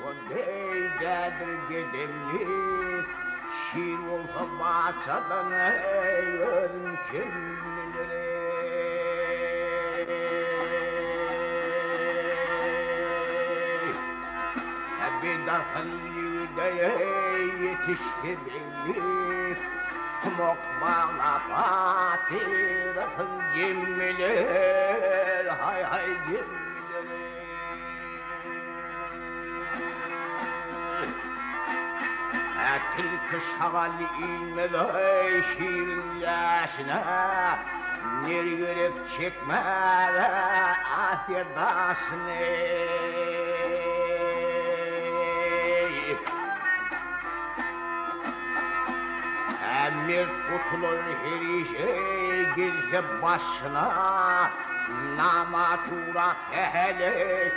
sondaydadır gedemli şiir olsa bahçadan eylerim kim bilir. Bir dahilde yetişti beni Tümok bağla patiratın cimmiler Hay hay cimmiler Tilki şagali inmedi şiirin yaşına Nergerek çekmedi afiyedasını Emir tutulur her şey girse başına Namatura hele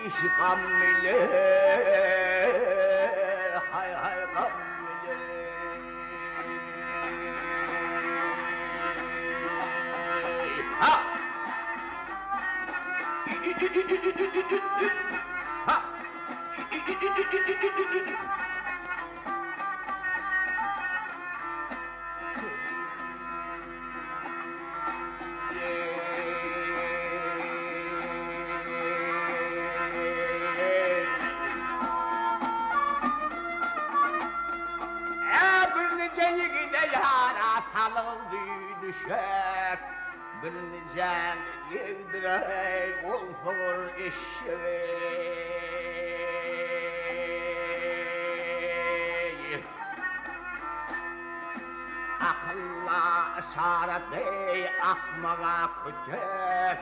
iş gammiler Hay hay gammiler Ha! Ha! Düşek bir nicen yegdirey olfur eşeği Akılla işaret ey akmağa kütek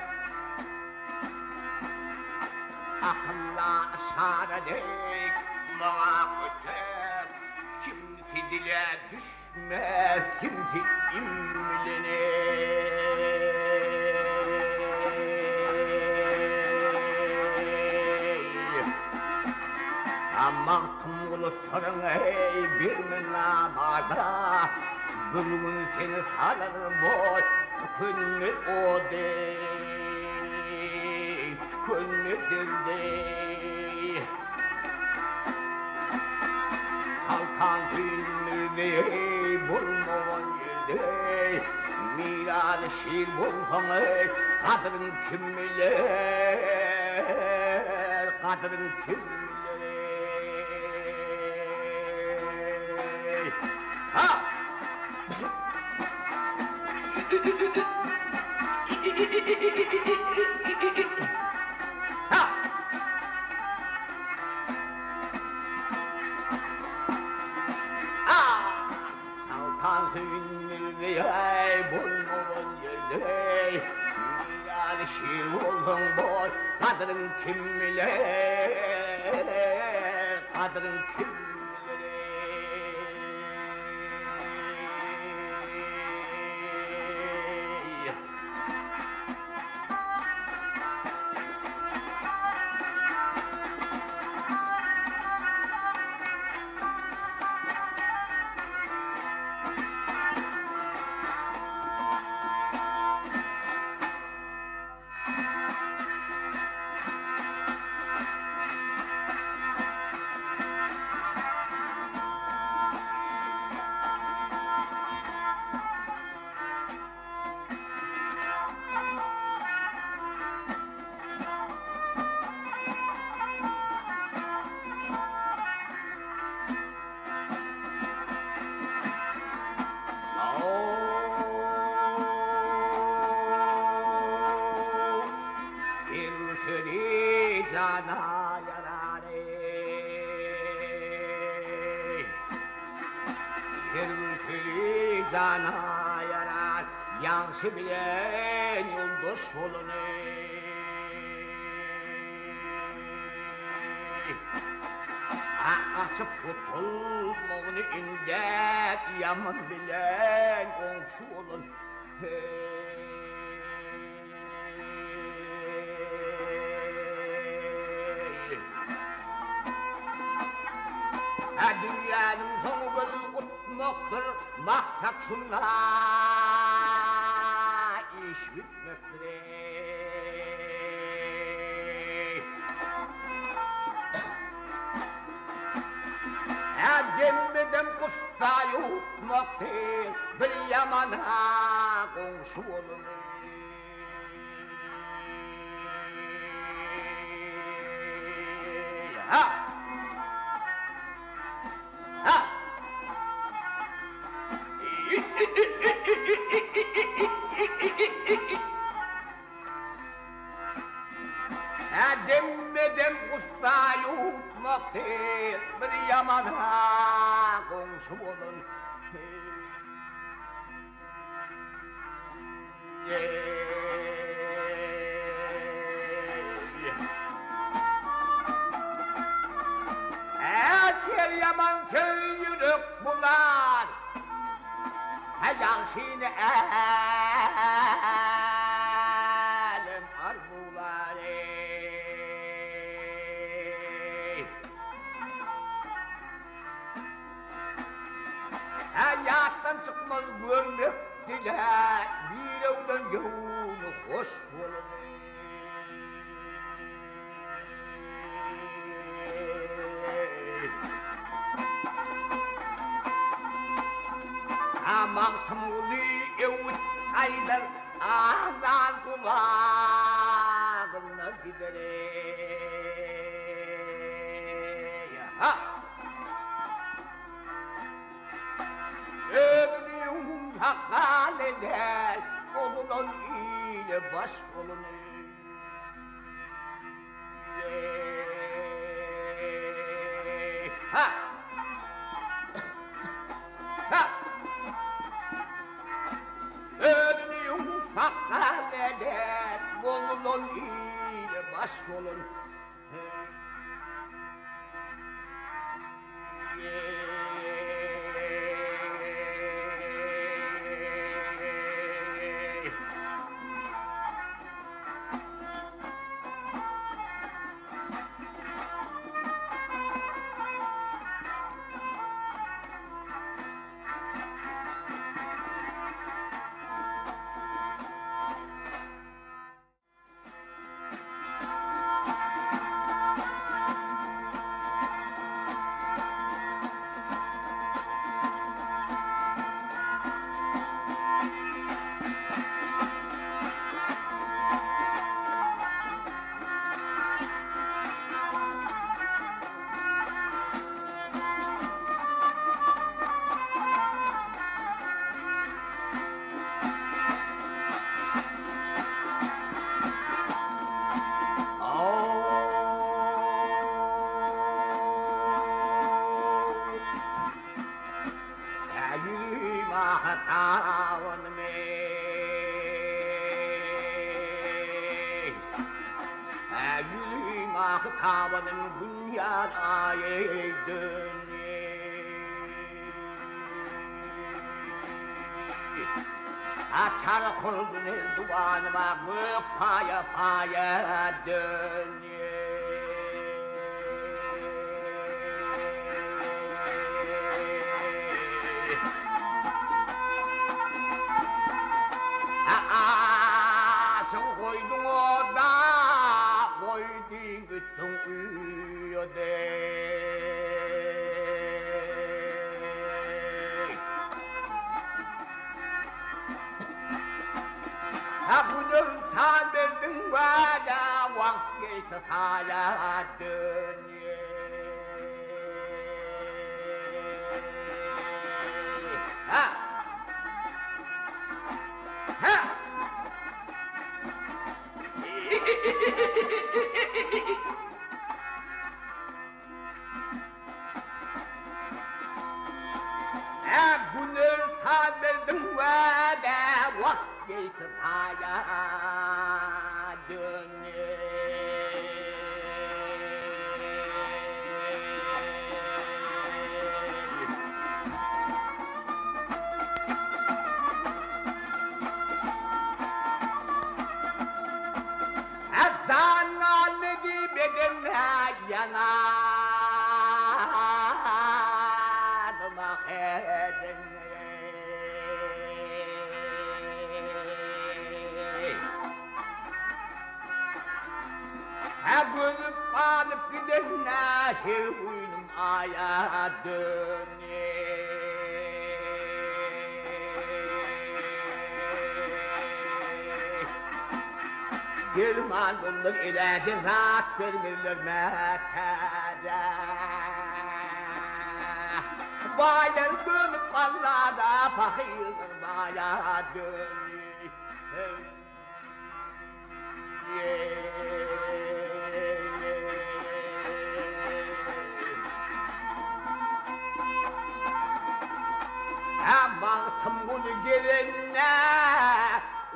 Akılla işaret ey akmağa kütek Kimki dile düşmez, kimki imlenir Aman tıngılı sorun ey bir münabada Bir gün seni salır boy tükünür o dey Tükünür dey Kalkan filmi bulmavan yerde Miralı şiir bulsan ey kadrin kim bilir Kadrin kim bilir Ha! Ha! Kalkınır ey bulmavan yerde Miralı şiir oldun boy Kadrin kim bilir Kadrin kim bilir Cana yarar ey Hürkülü cana yarar Yansı bilen yoldaş olun ey Açıp tutulmağını indet Yaman bilen komşu olun ey Dünyanın sonu böyle kutmaktır, maksat şunda iş bitmektir. Demmedim kutsayu noktir bir yamana komşu olun. Ha! Ha! Demmedim kutsayu noktir bir yamana komşu olun. Her yaman köy yürük bular, yansın elim arbular. Hayattan çıkmaz görmek dile, bir evden yolu hoş bulun. Aman tımlı evut aylar, ağdan kulağına gider. Ha! Ömrüm hakkal eder, olunun ile baş olun. Ha! Ha! Ömrüm hakkal eder, olunun ile baş olun. Tavanın dünyada yeydin. Açar koldun duvanıma gök paya paya dön. Ağasın koydun orada, koydun gittin uyuyor Ha bunu ta verdin bana, vakit hala dönüyor. Ha! Ha! Bunu ta verdim bana, vakit hala dönüyor. Zanaledi bedenle yanadıma hedin. Ha gülüp kalıp gidenler her uyunum aya Girman bunlar ile cezat vermirler mekece Baylar dönüp Allah'da fakirler baya dönüyor Baktım bunu gelinle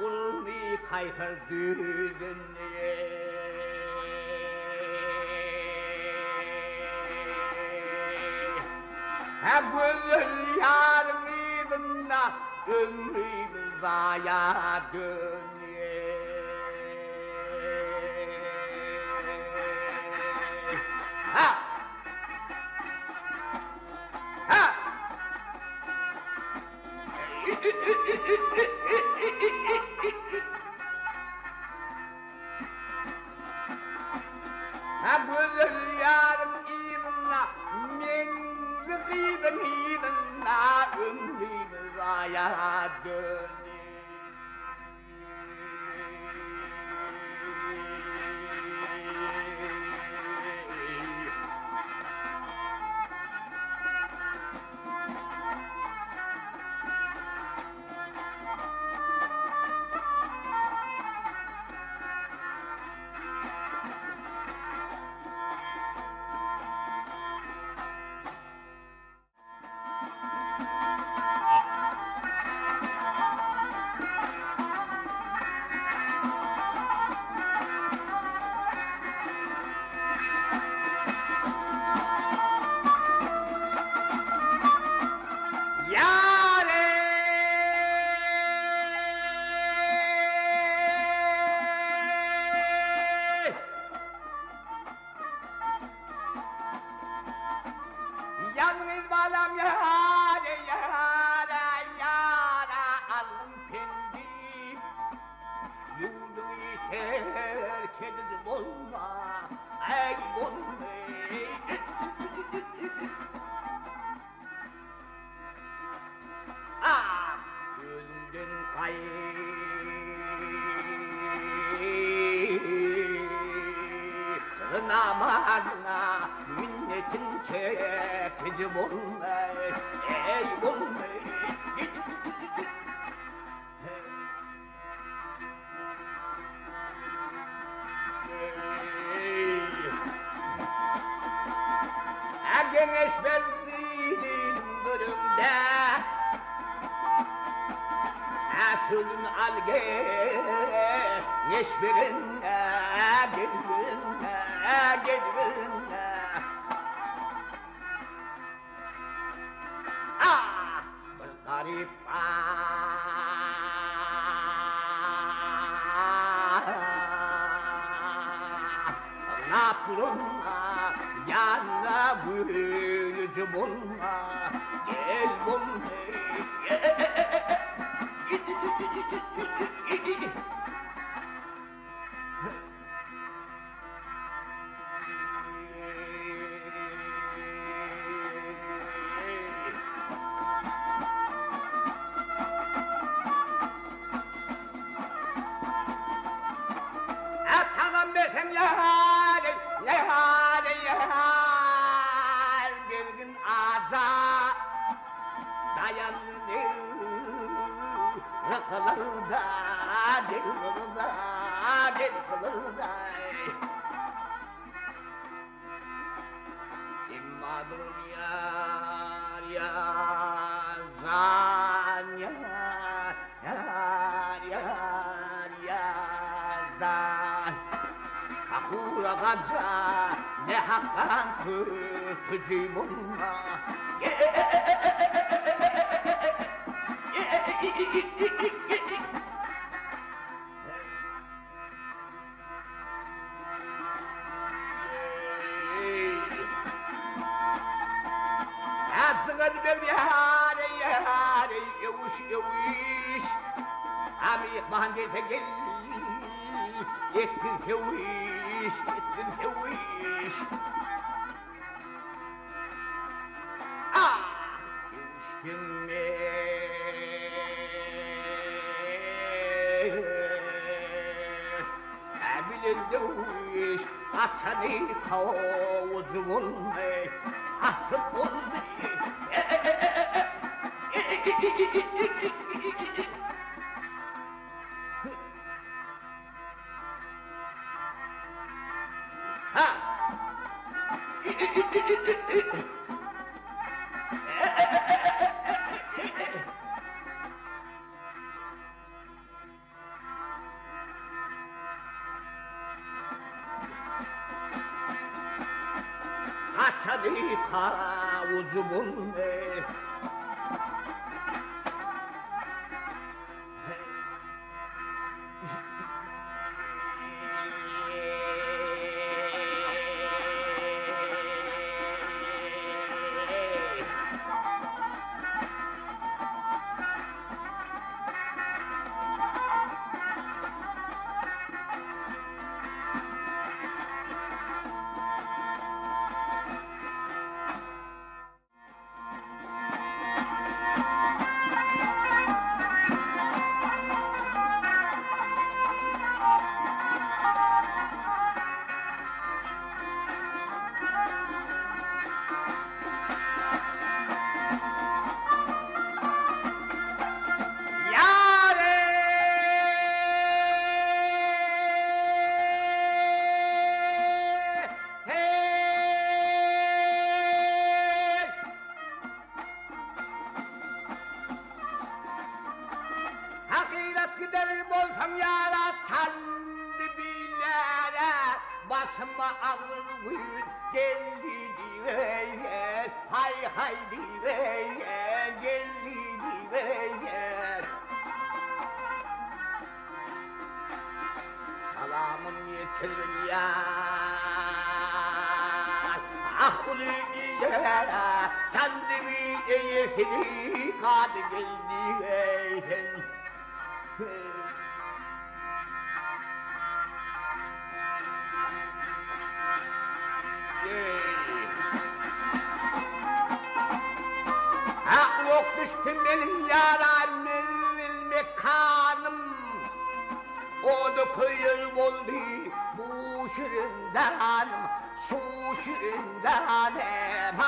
ulvi kayfır düğünüye Güzel yarımıydınla ömrümüz aya dönüye Ha! Ha! Ha güzel yarım imanla men zıkıydın imanla ömrümüz aya dönüyor Yalnız balam yâre yâre yâre alın pendim Yurdumu terk edip olma ey olma Ah gözümden namazına minnetin çekici olma ey olma Güneş verdiğin durumda Akılın alge yeşbirine gelbirine gelbirine Ah bir garip Napurunla yanına bürücü bulma Gel bulma Tamam desem ya hali bir gün aca dayandı Rıkılıda dilkılıda dilkılıda İmmadur yar yar zan yar yar yar yar zan Kakura gaca ne hakkan kötücü bulma Hadi ben yare yavuş Amik mahandete gel Yektir keviş iş gittin heviş. Ah, düştün mü? Bilirdiş, açanı kavucu olmay, ahıp olmay. Ha! Açanı kavucu olmay. Hakikat giderim olsam yara çandı bilere başıma ağır geldi diye hay hay diye geldi diye salamım yetirin ya ahlı diye çandı bilere kad geldi yok düştüm benim yaranım mekanım o da kıyıl oldu bu şirindanım şu şirindanım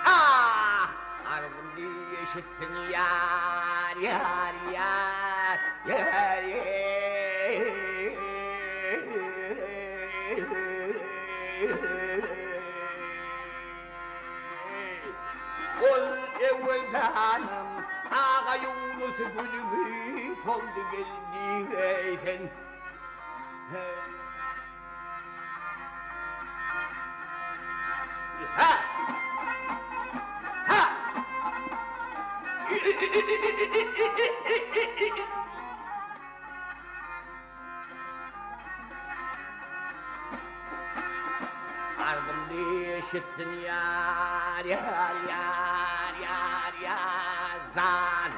ah arvım diye işittin yar yar yar yar ol evveldanım ağa Yunus gülümü kondu geldi ha ha ardım diye işittin yar yar yar yar yar zan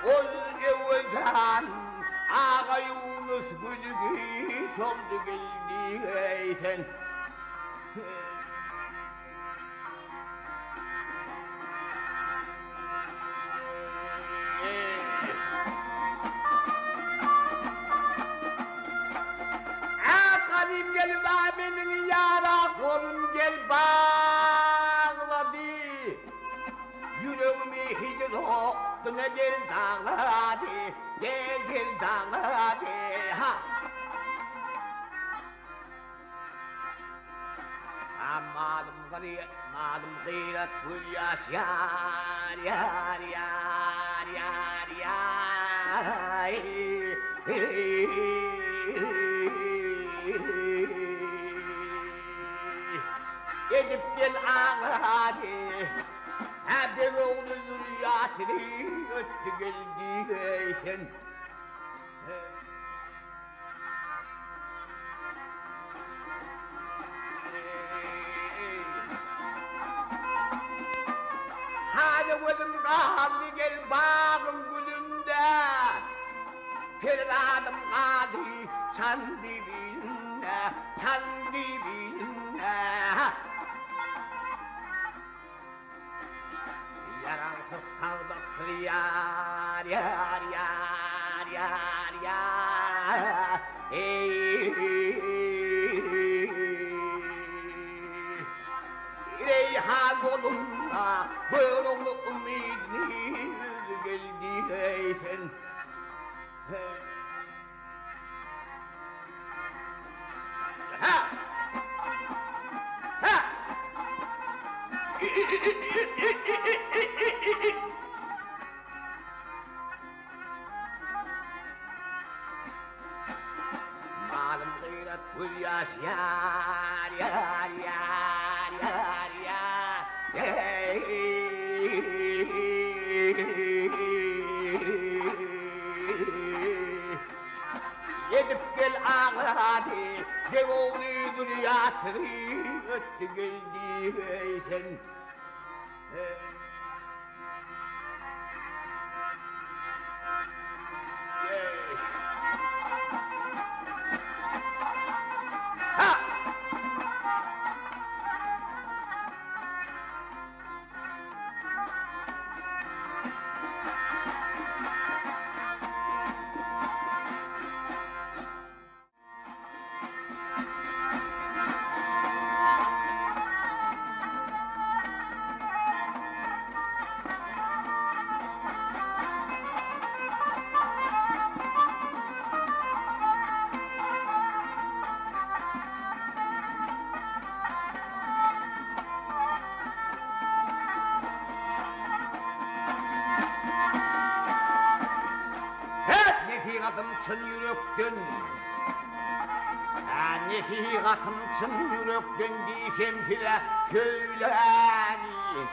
ol evveldan ağa Yunus gülü kondu geldi gel benim yara kolum gel bağladı yüreğimi hicrotuna gel dağladı gel dağladı ha madım gıyret gül yaş yar yar yar yar yar Edip gel ağladı bir oğlu zürriyatını öttü geldi Hadi gözüm kaldı gel bağım gülünde Ferdadım kadı çan dibinde, çan dibinde. Yaratık kaldık yar, yar, yar, yar, yar. Reyhan yolunda buyruğlu ümidiniz geldi efendim. Ha! Ha! Malum gayret kul yaş yar, yar, yar, yar, yar. Yedip gel ağladı, devoni dünya öttü geldi sen. Ha! Nefihatım çın yürekten, nefihatım çın yürekten diyem file köyleni.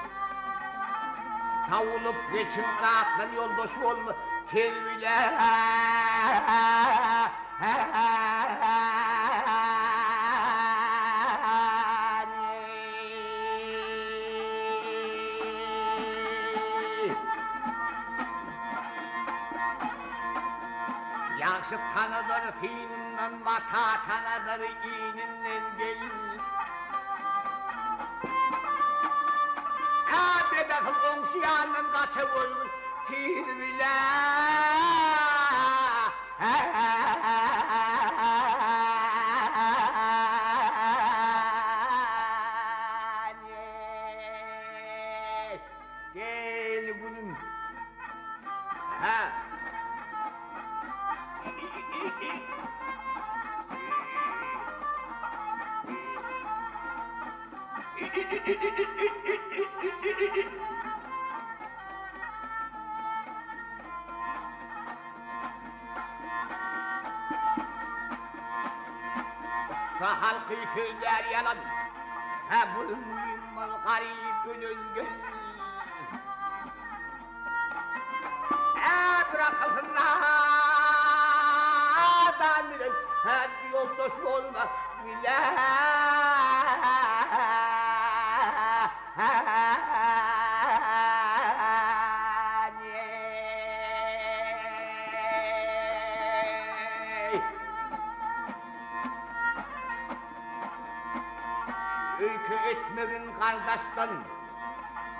Tavulup geçin rahatlan yoldaş olma kelbile. Yakşı tanıdır fiilinden vata tanıdır ininden gel. Bebek'in komşuyandan kaçıvır fiili bile. Gel gülüm. Ha. Halkı söyler yalan, ha bu ümmal garip gönül. Bırakılsınlar benden, ha yoldaş olma bile. Öykü etmegin kardeşten,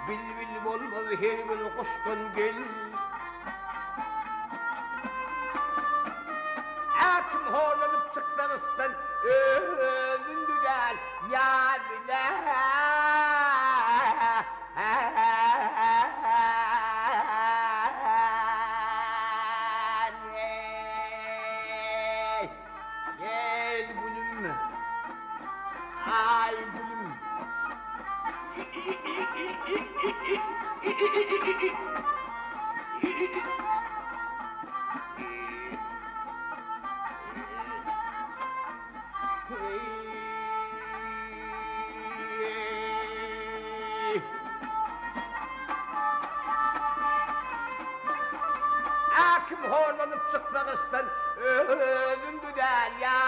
bilbil olmalı her bir kuştan gel. Kim horlanıp çıktığısından öldürdüler ya bile. Gel gülüm, ay gülüm. Kim horlanıp çıkmakıstan öldürdüler ya